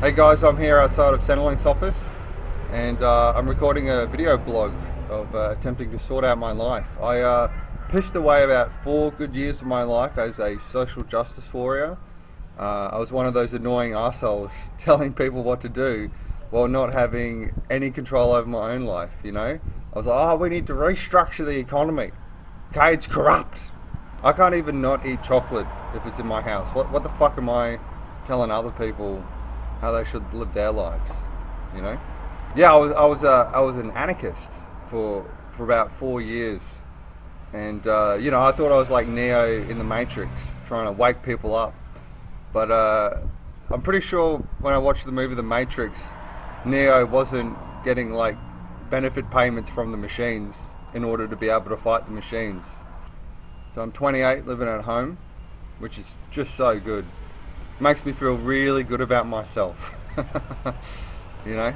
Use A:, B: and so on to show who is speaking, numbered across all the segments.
A: Hey guys, I'm here outside of Centrelink's office and I'm recording a video blog of attempting to sort out my life. I pissed away about 4 good years of my life as a social justice warrior. I was one of those annoying assholes telling people what to do while not having any control over my own life, you know? I was like, oh, we need to restructure the economy. Okay, it's corrupt. I can't even not eat chocolate if it's in my house. What the fuck am I telling other people how they should live their lives, you know? Yeah, I was an anarchist for about 4 years, and you know, I thought I was like Neo in the Matrix, trying to wake people up. But I'm pretty sure when I watched the movie The Matrix, Neo wasn't getting like benefit payments from the machines in order to be able to fight the machines. So I'm 28, living at home, which is just so good. Makes me feel really good about myself. You know?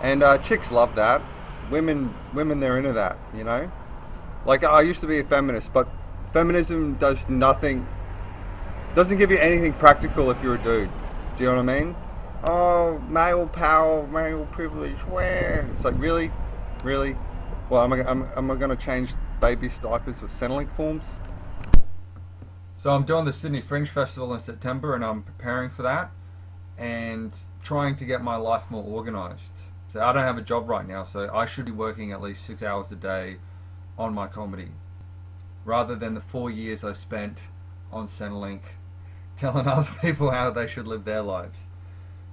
A: And chicks love that. Women, they're into that, you know? Like, I used to be a feminist, but feminism does nothing, doesn't give you anything practical if you're a dude. Do you know what I mean? Oh, male power, male privilege, where? It's like, really? Really? Well, am I going to change babies' diapers with Centrelink forms? So I'm doing the Sydney Fringe Festival in September, and I'm preparing for that and trying to get my life more organised. So I don't have a job right now, so I should be working at least 6 hours a day on my comedy, rather than the 4 years I spent on Centrelink telling other people how they should live their lives.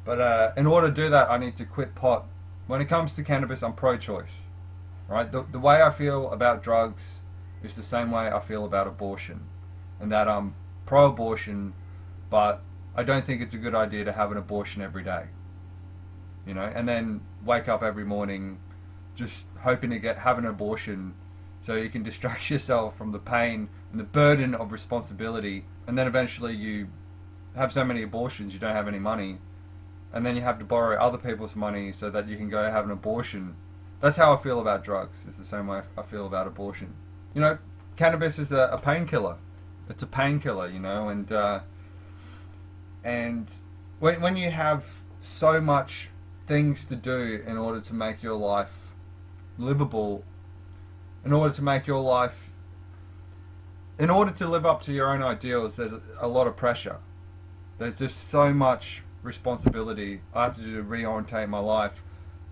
A: But in order to do that, I need to quit pot. When it comes to cannabis, I'm pro-choice. Right? The way I feel about drugs is the same way I feel about abortion. And that I'm pro-abortion, but I don't think it's a good idea to have an abortion every day. You know, and then wake up every morning just hoping to have an abortion so you can distract yourself from the pain and the burden of responsibility, and then eventually you have so many abortions you don't have any money, and then you have to borrow other people's money so that you can go have an abortion. That's how I feel about drugs. It's the same way I feel about abortion. You know, cannabis is a painkiller. It's a painkiller, you know, and when you have so much things to do in order to make your life livable, in order to live up to your own ideals, there's a lot of pressure. There's just so much responsibility I have to do to reorientate my life,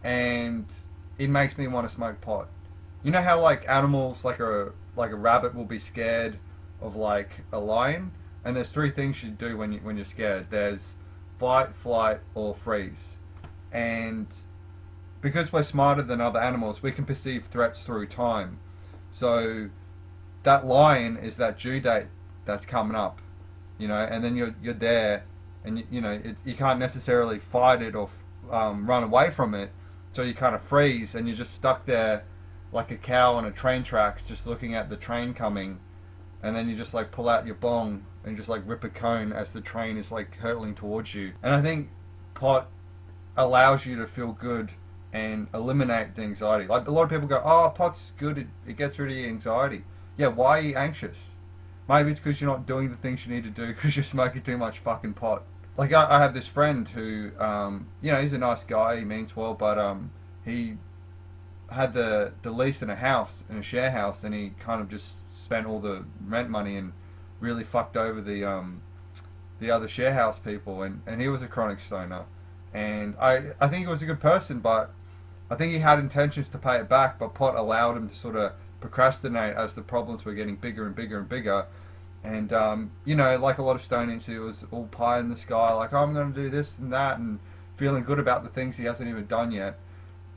A: and it makes me want to smoke pot. You know how like animals, like a rabbit, will be scared of like a lion, and there's 3 things you do when you're scared. There's fight, flight, or freeze. And because we're smarter than other animals, we can perceive threats through time. So that lion is that due date that's coming up, you know, and then you're there, and you know you can't necessarily fight it or run away from it, so you kind of freeze and you're just stuck there like a cow on a train tracks, just looking at the train coming, and then you just like pull out your bong and just like rip a cone as the train is like hurtling towards you. And I think pot allows you to feel good and eliminate the anxiety. Like a lot of people go, oh, pot's good, it gets rid of your anxiety. Yeah, why are you anxious? Maybe it's because you're not doing the things you need to do because you're smoking too much fucking pot. Like I have this friend who, you know, he's a nice guy, he means well, but he had the lease in a house, in a share house, and he kind of just spent all the rent money and really fucked over the other share house people, and he was a chronic stoner. And I think he was a good person, but I think he had intentions to pay it back, but pot allowed him to sort of procrastinate as the problems were getting bigger and bigger and bigger. And you know, like a lot of stoners, he was all pie in the sky, like, oh, I'm going to do this and that, and feeling good about the things he hasn't even done yet.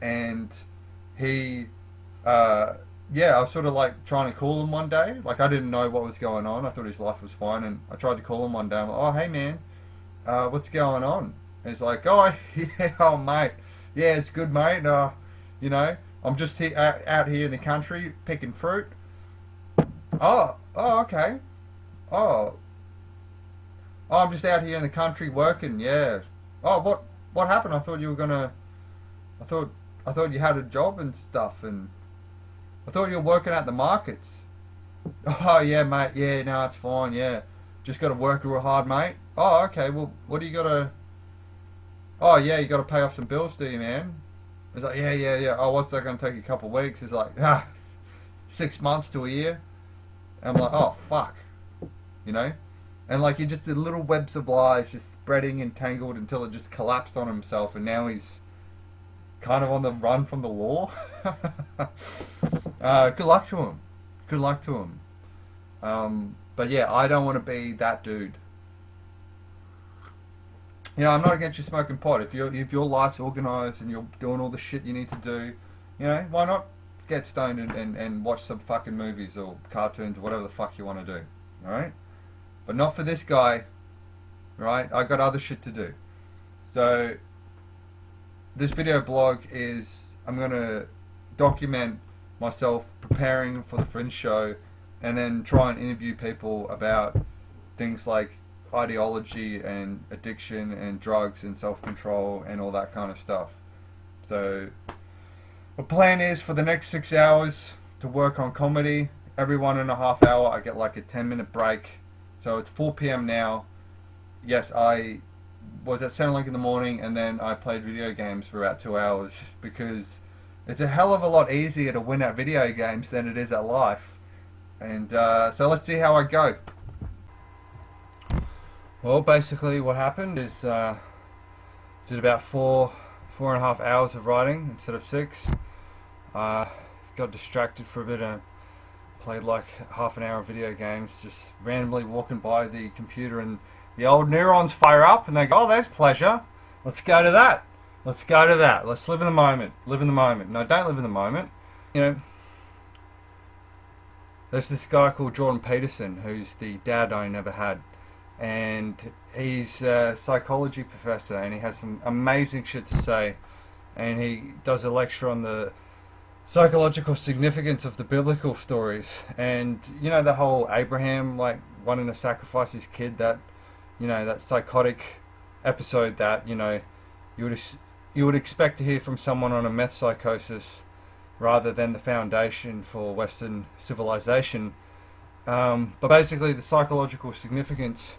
A: And he, yeah, I was sort of like trying to call him one day. Like I didn't know what was going on. I thought his life was fine, and I tried to call him one day. I'm like, oh, hey man, what's going on? And he's like, oh yeah, oh mate, yeah, it's good, mate. You know, I'm just out here in the country picking fruit. Oh, okay. Oh, oh, I'm just out here in the country working. Yeah. Oh, what happened? I thought you were gonna. I thought you had a job and stuff, and I thought you were working at the markets. Oh yeah, mate. Yeah, no, it's fine. Yeah, just got to work real hard, mate. Oh, okay. Well, what do you got to? oh yeah, you got to pay off some bills, do you, man? It's like, yeah, yeah, yeah. Oh, what's that going to take you a couple of weeks? It's like, 6 months to a year. And I'm like, oh fuck, you know. And like, you just the little webs of lies just spreading and tangled until it just collapsed on himself, and now he's kind of on the run from the law. Good luck to him. Good luck to him. But yeah, I don't want to be that dude. You know, I'm not against you smoking pot. If your life's organised and you're doing all the shit you need to do, you know, why not get stoned and watch some fucking movies or cartoons or whatever the fuck you want to do. Alright? But not for this guy. Right? I got other shit to do. So this video blog is, I'm going to document myself preparing for the Fringe show, and then try and interview people about things like ideology and addiction and drugs and self-control and all that kind of stuff. So the plan is for the next 6 hours to work on comedy. Every 1.5 hours I get like a 10-minute break. So it's 4 p.m. now. Yes, I was at Centrelink in the morning, and then I played video games for about 2 hours, because it's a hell of a lot easier to win at video games than it is at life. And so let's see how I go. Well, basically what happened is did about 4.5 hours of writing instead of 6. Got distracted for a bit and played like half an hour of video games, just randomly walking by the computer, and the old neurons fire up and they go, oh, there's pleasure. Let's go to that. Let's go to that. Let's live in the moment. Live in the moment. No, don't live in the moment. You know, there's this guy called Jordan Peterson who's the dad I never had. And he's a psychology professor, and he has some amazing shit to say. And he does a lecture on the psychological significance of the biblical stories. And, you know, the whole Abraham, like, wanting to sacrifice his kid, that, you know, that psychotic episode that, you know, you would expect to hear from someone on a meth psychosis rather than the foundation for Western civilization. But basically the psychological significance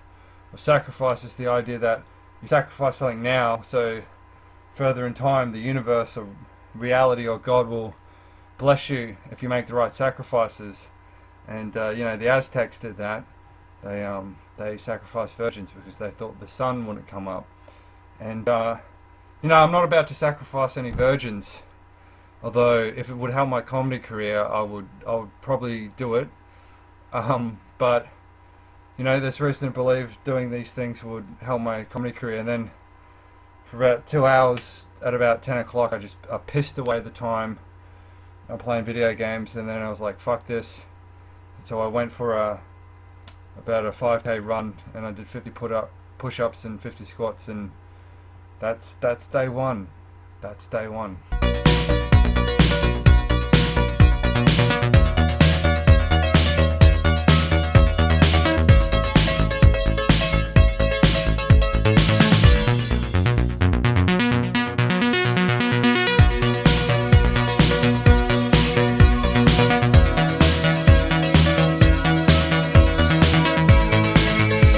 A: of sacrifice is the idea that you sacrifice something now, so further in time the universe or reality or God will bless you if you make the right sacrifices. And you know, the Aztecs did that. They sacrificed virgins because they thought the sun wouldn't come up. And you know, I'm not about to sacrifice any virgins, although if it would help my comedy career I would probably do it. But you know, there's reason to believe doing these things would help my comedy career. And then for about 2 hours, at about 10 o'clock, I pissed away the time. I'm playing video games, and then I was like, fuck this. And so I went for about a 5k run, and I did 50 push-ups and 50 squats, and that's day one. That's day one.